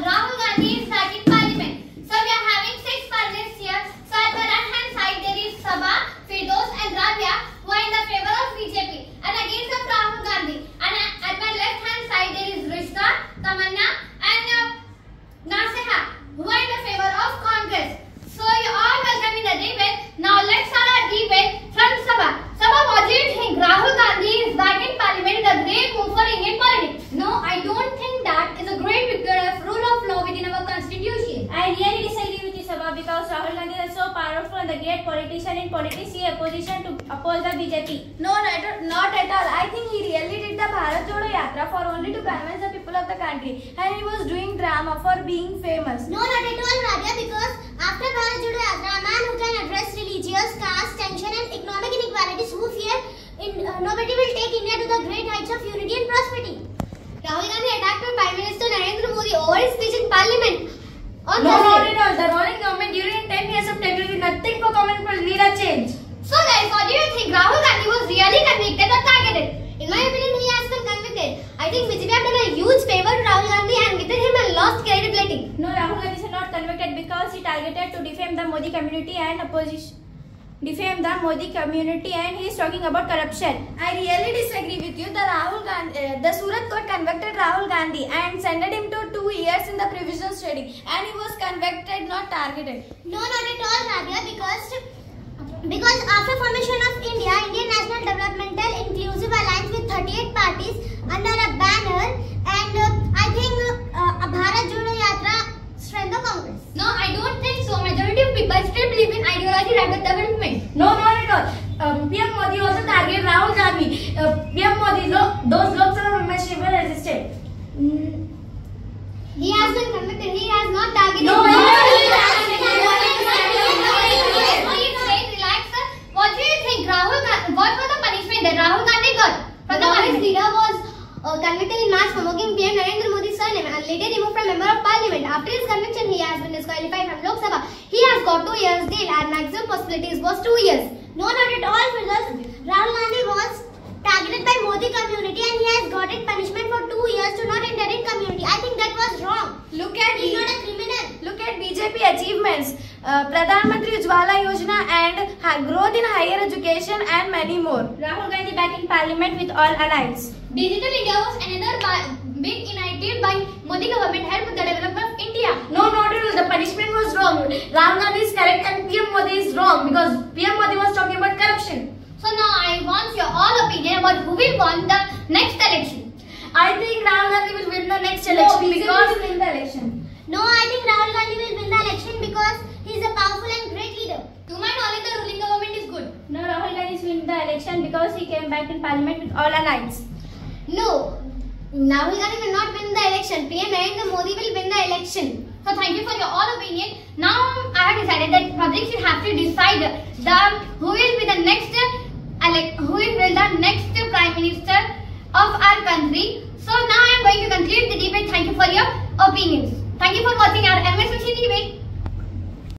Rahul Gandhi is back in parliament. So we are having 6 panelists here. So at the right hand side there is Sabha, Firdaus and Rabia who are in the favor of BJP and against of Rahul Gandhi. And at my left hand side there is Rishta, Tamanna and Naseha who are in the favor of Congress. So you all welcome in the debate. Now let's start our debate from Sabha. Sabha, what do you think? Rahul Gandhi is back in parliament is a great move for Indian politics. No, I don't think that is a great victory of rule of law within our constitution. I really disagree with you, Sabha, because Rahul Gandhi is so powerful and the great politician in politics. He opposition to oppose the BJP. No, not at all. I think he really did the Bharat Jodo Yatra for only to convince the people of the country, and he was doing drama for being famous. No, not at all, Rabia, because after Bharat Jodo Yatra, a man who can address religious, caste, tension and economic inequalities who fear nobody will take India to the great heights of unity and prosperity. Rahul Gandhi attacked Prime Minister Narendra Modi over his speech in parliament. No, not at all. The ruling government during 10 years of tenure did nothing for common people need a change. So guys, what do you think? Rahul Gandhi was really convicted or targeted? In my opinion, he has been convicted. I think BJP have done a huge favor to Rahul Gandhi and given him a lost credibility. No, Rahul Gandhi is not convicted because he targeted to defame the Modi community and opposition. Defame the Modi community and he is talking about corruption. I really disagree with you. The Surat court convicted Rahul Gandhi and sentenced him to 2 years in the provisional study, and he was convicted, not targeted. No, not at all, Rabia, because after formation of India, Indian National Developmental Inclusive Alliance with 38 parties under a banner, and I think Bharat Jodo Yatra strengthened the Congress. No, I don't think so. Majority of people still believe in ideology rather than development. No, not at all. PM Modi also targeted Rahul Gandhi. PM Modi, those Lok Sabha membership were resisted. He has been convicted. He has not targeted. No, Relax, sir. What do you think? What was the punishment that Rahul Gandhi got? From the Congress leader was convicted in March for mocking PM Narendra Modi's surname and later removed from member of parliament. After his conviction, he has been disqualified from Lok Sabha. He has got 2 years jail and maximum possibilities was 2 years. No, not at all, because Rahul Gandhi was targeted by Modi community and he has gotten punishment for 2 years to not enter in community. I think that was wrong. He's not a criminal. Look at BJP achievements, Pradhan Mantri Ujjwala Yojana and growth in higher education and many more. Rahul Gandhi back in parliament with all allies. Digital India was another big initiative by Modi government helped the development of India. No, not at all. The punishment was wrong. Rahul Gandhi is correct and PM Modi is wrong because PM Modi was talking about corruption. So now I want your all opinion about who will win the next election. I think Rahul Gandhi will win the next election because will win the election. No, I think Rahul Gandhi will win the election because he is a powerful and great leader. To my knowledge, the ruling government is good. No, Rahul Gandhi is winning the election because he came back in parliament with all allies. No, Rahul Gandhi will not win the election. PM Narendra Modi will win the election. So thank you for your all opinion. Now I have decided that public should have to decide who will be the next